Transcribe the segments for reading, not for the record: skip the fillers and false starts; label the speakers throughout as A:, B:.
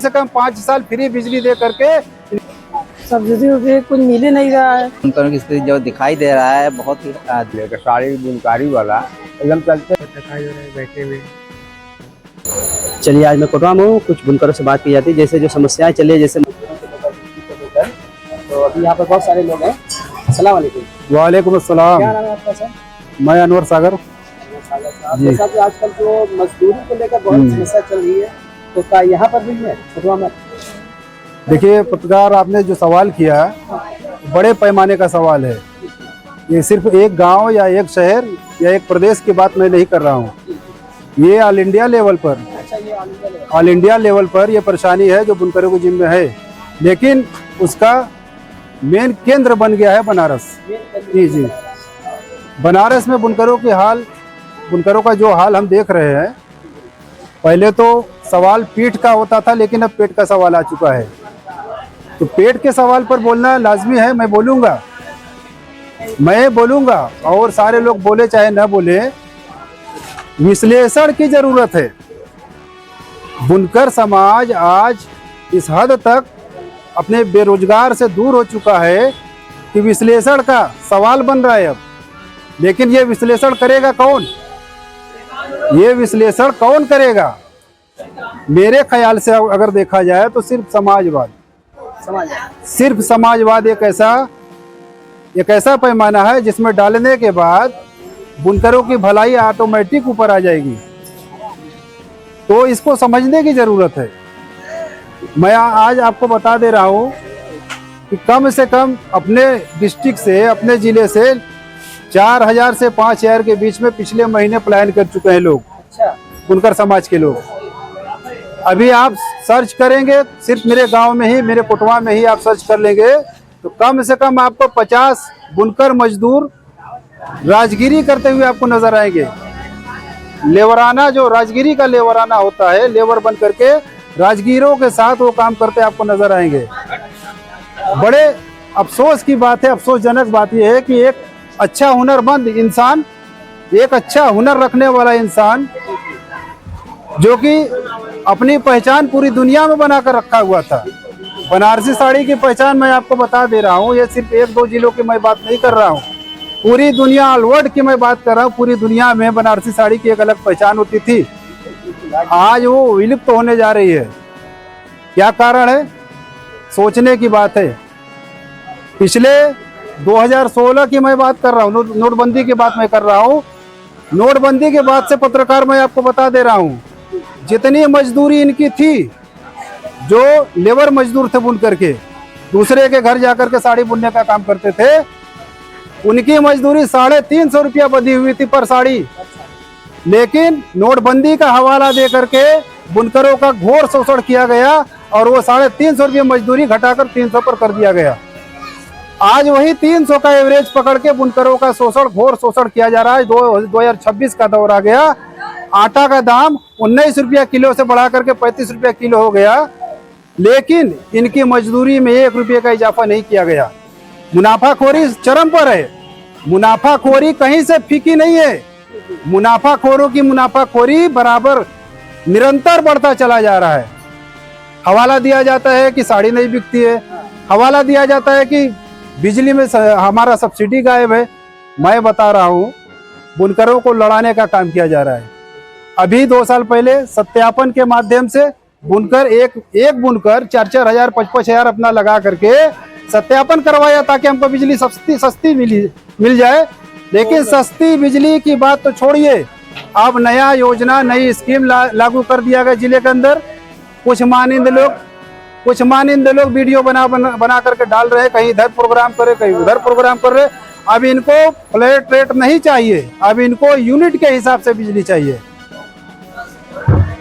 A: से कम 5 साल फ्री बिजली दे करके
B: सब्सिडी कुछ मिल ही नहीं रहा है।
C: बुनकरों की स्थिति जो दिखाई दे रहा है बहुत ही
A: साड़ी बुनकारी वाला एकदम चलते दिखाई दे रहे हैं बैठे हुए।
D: चलिए आज मैं कोटवा में हूँ, कुछ बुनकरों से बात की जाती है, जैसे जो समस्याएं चली है, जैसे तो अभी यहाँ पर बहुत सारे लोग हैं। अस्सलाम वालेकुम।
A: वालेकुम अस्सलाम।
D: क्या नाम है आपका सर?
A: मैं अनवर सागर।
D: आपके साथ जो आजकल जो मजदूरी को लेकर बहुत समस्या चल रही है, तो क्या यहाँ पर भी है कोटवा में?
A: देखिए पत्रकार, आपने जो सवाल किया बड़े पैमाने का सवाल है। ये सिर्फ एक गांव या एक शहर या एक प्रदेश की बात मैं नहीं कर रहा हूँ, ये ऑल इंडिया लेवल पर ये परेशानी है जो बुनकरों के जिम्मे है। लेकिन उसका मेन केंद्र बन गया है बनारस। जी, बनारस में बुनकरों का जो हाल हम देख रहे हैं, पहले तो सवाल पीठ का होता था, लेकिन अब पेट का सवाल आ चुका है। तो पेट के सवाल पर बोलना लाजमी है। मैं बोलूँगा और सारे लोग बोले चाहे ना बोले, विश्लेषण की जरूरत है। बुनकर समाज आज इस हद तक अपने बेरोजगार से दूर हो चुका है कि विश्लेषण का सवाल बन रहा है अब। लेकिन ये विश्लेषण करेगा कौन? ये विश्लेषण कौन करेगा? मेरे ख्याल से अगर देखा जाए तो सिर्फ समाजवाद एक ऐसा पैमाना है जिसमें डालने के बाद बुनकरों की भलाई ऑटोमेटिक ऊपर आ जाएगी। तो इसको समझने की जरूरत है। मैं आज आपको बता दे रहा हूँ कि कम से कम अपने डिस्ट्रिक्ट से, अपने जिले से 4000 से 5000 के बीच में पिछले महीने पलायन कर चुके हैं लोग। बुनकर समाज के लोग। अभी आप सर्च करेंगे, सिर्फ मेरे गांव में ही, मेरे कोटवा में ही आप सर्च कर लेंगे तो कम से कम आपको 50 बुनकर मजदूर राजगिरी करते हुए आपको नजर आएंगे। लेवराना, जो राजगिरी का लेवराना होता है, लेबर बन करके राजगीरों के साथ वो काम करते आपको नजर आएंगे। बड़े अफसोस की बात है, अफसोसजनक बात यह है कि एक अच्छा हुनरमंद इंसान, एक अच्छा हुनर रखने वाला इंसान, जो कि अपनी पहचान पूरी दुनिया में बनाकर रखा हुआ था। बनारसी साड़ी की पहचान मैं आपको बता दे रहा हूँ। ये सिर्फ 1-2 जिलों की मैं बात नहीं कर रहा हूँ, पूरी दुनिया, ऑल वर्ल्ड की मैं बात कर रहा हूँ। पूरी दुनिया में बनारसी साड़ी की एक अलग पहचान होती थी, आज वो विलुप्त होने जा रही है। क्या कारण है? सोचने की बात है। पिछले 2016 की मैं बात कर रहा हूँ, नोटबंदी की बात मैं कर रहा हूँ। नोटबंदी के बाद से पत्रकार मैं आपको बता दे रहा हूँ, जितनी मजदूरी इनकी थी, जो लेबर मजदूर थे बुनकर के, दूसरे के घर जाकर के साड़ी बुनने का काम करते थे, उनकी मजदूरी 350 रुपया बंधी हुई थी पर साड़ी। लेकिन नोटबंदी का हवाला दे करके बुनकरों का घोर शोषण किया गया और वो 350 रुपये मजदूरी घटाकर 300 पर कर दिया गया। आज वही 300 का एवरेज पकड़ के बुनकरों का घोर शोषण किया जा रहा है। 2026 का दौर आ गया। आटा का दाम 19 रुपया किलो से बढ़ा करके 35 रुपया किलो हो गया, लेकिन इनकी मजदूरी में 1 रुपये का इजाफा नहीं किया गया। मुनाफाखोरी चरम पर है। मुनाफाखोरी कहीं से फीकी नहीं है। मुनाफाखोरों की मुनाफाखोरी बराबर निरंतर बढ़ता चला जा रहा है। हवाला दिया जाता है कि साड़ी नहीं बिकती है, हवाला दिया जाता है कि बिजली में हमारा सब्सिडी गायब है। मैं बता रहा हूँ, बुनकरों को लड़ाने का काम किया जा रहा है। अभी 2 साल पहले सत्यापन के माध्यम से बुनकर एक बुनकर 4-4 हजार 5-5 हजार अपना लगा करके सत्यापन करवाया ताकि हमको बिजली सस्ती मिल जाए। लेकिन सस्ती बिजली की बात तो छोड़िए, अब नया योजना, नई स्कीम लागू कर दिया गया जिले के अंदर। कुछ मानिंद लोग वीडियो बना करके डाल रहे हैं, कहीं इधर प्रोग्राम कर रहे, कहीं उधर प्रोग्राम कर रहे। अब इनको फ्लैट रेट नहीं चाहिए, अब इनको यूनिट के हिसाब से बिजली चाहिए।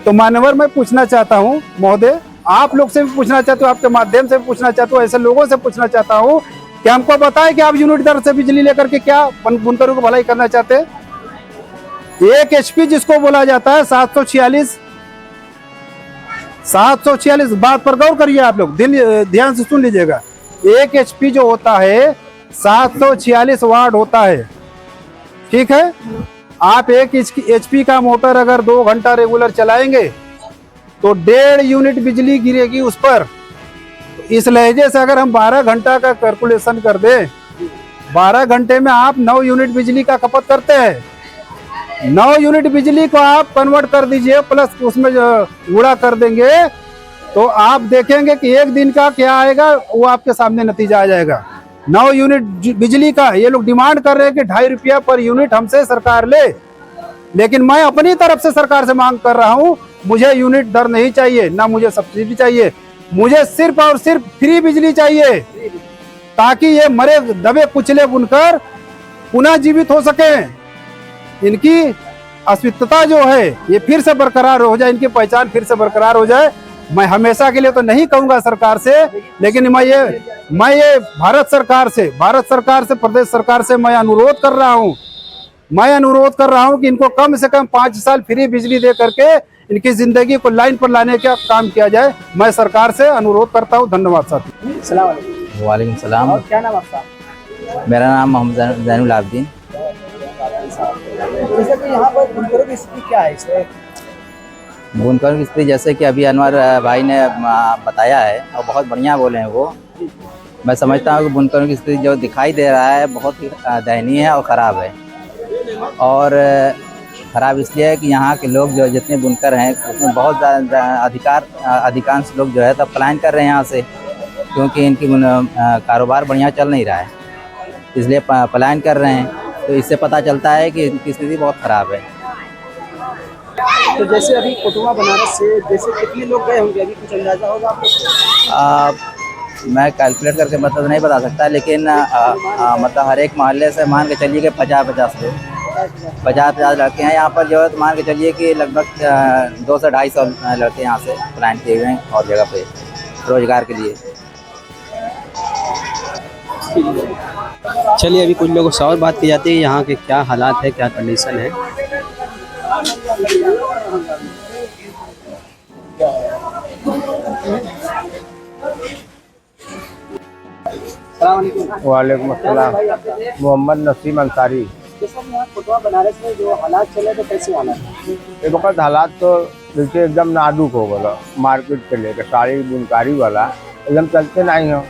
A: तो मानवर, मैं पूछना चाहता हूँ महोदय, आप लोग से भी पूछना चाहता हूँ, आपके माध्यम से भी पूछना चाहता हूँ, ऐसे लोगों से पूछना चाहता हूँ कि हमको बताएं कि आप यूनिट दर से बिजली लेकर के क्या बुनकरों को भलाई करना चाहते हैं। 1 HP जिसको बोला जाता है 746 बात पर गौर करिए आप लोग, ध्यान से सुन लीजिएगा। 1 HP जो होता है 746 वाट होता है, ठीक है। आप 1 HP का मोटर अगर 2 घंटा रेगुलर चलाएंगे तो 1.5 यूनिट बिजली गिरेगी उस पर। तो इस लहजे से अगर हम 12 घंटा का कैलकुलेशन कर दें, 12 घंटे में आप 9 यूनिट बिजली का खपत करते हैं। 9 यूनिट बिजली को आप कन्वर्ट कर दीजिए, प्लस उसमें जो गुणा कर देंगे, तो आप देखेंगे कि एक दिन का क्या आएगा, वो आपके सामने नतीजा आ जाएगा। 9 यूनिट बिजली का ये लोग डिमांड कर रहे हैं कि 2.5 रुपया पर यूनिट हमसे सरकार ले, लेकिन मैं अपनी तरफ से सरकार से मांग कर रहा हूं, मुझे यूनिट दर नहीं चाहिए, ना मुझे सब्सिडी चाहिए, मुझे सिर्फ और सिर्फ फ्री बिजली चाहिए, ताकि ये मरे दबे कुचले बुनकर पुनः जीवित हो सके, इनकी अस्तित्वता जो है ये फिर से बरकरार हो जाए, इनकी पहचान फिर से बरकरार हो जाए। मैं हमेशा के लिए तो नहीं कहूंगा सरकार से, लेकिन मैं ये भारत सरकार से प्रदेश सरकार से मैं अनुरोध कर रहा हूं कि इनको कम से कम 5 साल फ्री बिजली दे करके इनकी जिंदगी को लाइन पर लाने का काम किया जाए। मैं सरकार से अनुरोध करता हूं। धन्यवाद साथी।
D: सलाम अलैकुम।
C: वालेकुम सलाम।
D: और क्या नाम आपका?
C: मेरा नाम मोहम्मद जैनुल आबदीन।
D: जैसे कि यहाँ पर बुनकरों की स्थिति क्या है इसमें?
C: बुनकरों की स्थिति जैसे कि अभी अनवर भाई ने बताया है और बहुत बढ़िया बोले हैं वो। मैं समझता हूँ कि बुनकरों की स्थिति जो दिखाई दे रहा है बहुत ही दयनीय है और ख़राब है। और ख़राब इसलिए है कि यहाँ के लोग जो जितने बुनकर हैं उसमें बहुत ज़्यादा अधिकांश लोग जो है तो पलायन कर रहे हैं यहाँ से, क्योंकि इनकी कारोबार बढ़िया चल नहीं रहा है, इसलिए पलायन कर रहे हैं। तो इससे पता चलता है कि इनकी स्थिति बहुत ख़राब है।
D: तो जैसे अभी कोटवा बनारस से जैसे कितने लोग गए होंगे, अभी कुछ अंदाजा होगा आपको?
C: मैं कैलकुलेट करके मतलब नहीं बता सकता, लेकिन मतलब हर एक मोहल्ले से मान के चलिए कि 50-50 लोग 50-50 लड़के हैं यहाँ पर जो है, तो मान के चलिए कि लगभग 200 से 250 लड़के यहाँ से प्लान किए हुए हैं और जगह पे रोजगार के लिए।
D: चलिए अभी कुछ लोगों से और बात की जाती है, यहाँ के क्या हालात है, क्या कंडीशन है।
E: वालेकुम अस्सलाम। मोहम्मद नसीम अंसारी।
D: यहाँ कोटवा बनारस में जो हालात चले तो कैसे हालात?
E: एक वक्त हालात तो देखिए एकदम नाजुक हो गया, मार्केट से लेकर साड़ी बुनकारी वाला एकदम चलते नहीं हो,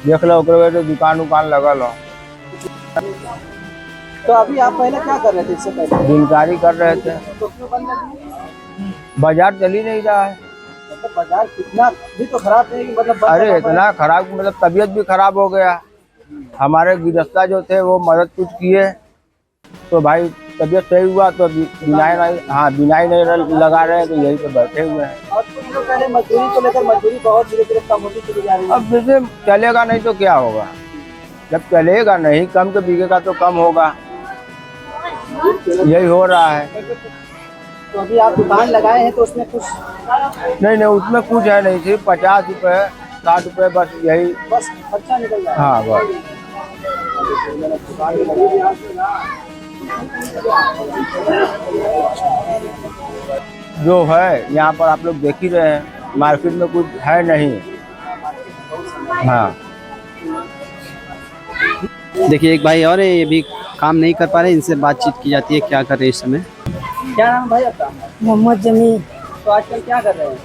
E: देख लो तो दुकान लगल हो।
D: तो अभी आप पहले क्या कर रहे थे? इससे पहले
E: बुनकारी कर रहे थे।
D: तो क्यों बंद कर दिए?
E: बाजार चल ही नहीं रहा है।
D: मतलब बाजार कितना भी तो खराब नहीं, मतलब
E: अरे इतना खराब, मतलब तबीयत भी खराब हो गया। हमारे गिरफ्तार जो थे वो मदद कुछ किए तो भाई तबीयत सही हुआ, तो बिनाई नहीं लगा रहे हैं, तो यही पे बैठे हुए हैं।
D: और कुछ लोग पहले मजदूरी को लेकर मजदूरी बहुत धीरे धीरे कम होती चली जा रही है।
E: अब जैसे चलेगा नहीं तो क्या होगा, जब चलेगा नहीं कम के बिकेगा तो कम होगा, यही हो रहा है।
D: तो अभी आप दुकान लगाए हैं तो उसमें कुछ
E: नहीं उसमें कुछ है नहीं, सिर्फ 50 रुपये 60 रुपये बस, यही
D: बस खर्चा निकल रहा है।
E: हाँ बस। जो है यहाँ पर आप लोग देख ही रहे हैं, मार्केट में कुछ है नहीं। हाँ
D: देखिए एक भाई और है, ये भी काम नहीं कर पा रहे, इनसे बातचीत की जाती है क्या कर रहे हैं इस समय। क्या नाम भाई आपका?
B: मोहम्मद जमील।
D: तो आजकल क्या कर रहे हैं?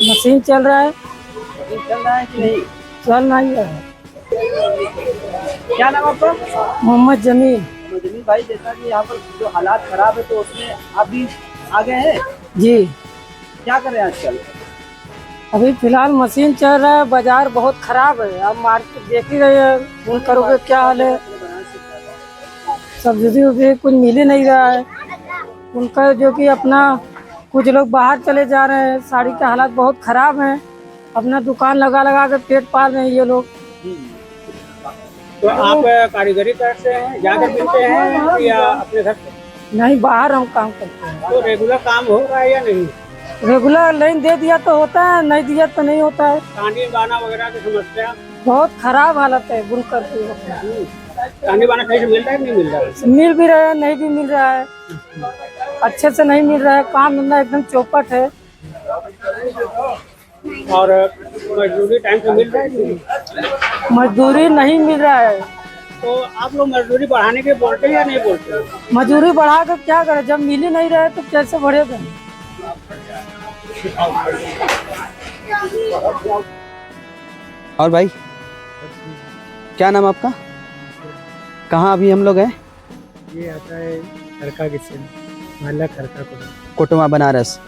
B: मशीन चल रहा है।
D: चल रहा है कि नहीं?
B: चल नहीं रहा है।
D: क्या नाम आपका?
B: मोहम्मद जमील।
D: तो जमील भाई, जैसा कि यहाँ पर जो हालात खराब है तो उसमें आप भी आ गए हैं
B: जी।
D: क्या कर रहे हैं आजकल?
B: अभी फिलहाल मशीन चल रहा है, बाजार बहुत खराब है। अब मार्केट देख ही रहे हैं, फोन करोगे क्या हाल है, सब्सिडी वब्सिडी कुछ मिल ही नहीं रहा है उनका, जो कि अपना कुछ लोग बाहर चले जा रहे हैं। साड़ी के हालात बहुत खराब हैं, अपना दुकान लगा के पेट पाल रहे हैं ये लोग।
D: तो आप कारीगरी करते हैं, जाकर मिलते हैं या अपने घर से?
B: नहीं, बाहर हम काम करते हैं।
D: तो रेगुलर काम हो रहा है या नहीं?
B: रेगुलर लाइन दे दिया तो होता है, नहीं दिया तो नहीं होता है।
D: कांडी बाना वगैरह की समस्या
B: बहुत खराब हालत है बुनकर की।
D: कांडी बाना सही से मिल रहा है नहीं मिल रहा है?
B: मिल भी रहा है, नहीं भी मिल रहा है, अच्छे से नहीं मिल रहा है। काम धंधा एकदम चौपट है।
D: और मजदूरी टाइम से मिल रहा है नहीं?
B: मजदूरी नहीं मिल रहा है।
D: तो आप लोग मजदूरी बढ़ाने के बोलते हैं या नहीं बोलते?
B: मजदूरी बढ़ा कर क्या करें, जब मिल ही नहीं रहे तो कैसे बढ़ेगा।
D: और भाई क्या नाम आपका? कहाँ अभी हम लोग हैं?
F: ये आता है खड़का किचन, मोहल्ला खड़का
D: कोटवा बनारस।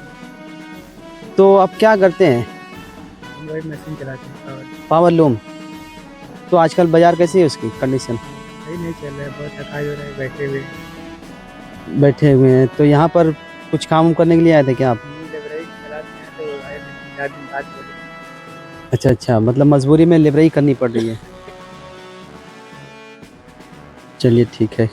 D: तो आप क्या करते हैं?
F: हम वही मशीन चलाते हैं
D: पावर लूम। तो आजकल बाजार कैसी है उसकी कंडीशन?
F: सही नहीं चल रहा है, बहुत थकाई हो रहा है,
D: बैठे हुए हैं। तो यहाँ पर कुछ काम करने के लिए आए थे क्या आप?
F: लग रहा है हालात में है, तो आए 4 दिन बाद बोले।
D: अच्छा अच्छा, मतलब मजबूरी में लेबराई करनी पड़ रही है। चलिए ठीक है।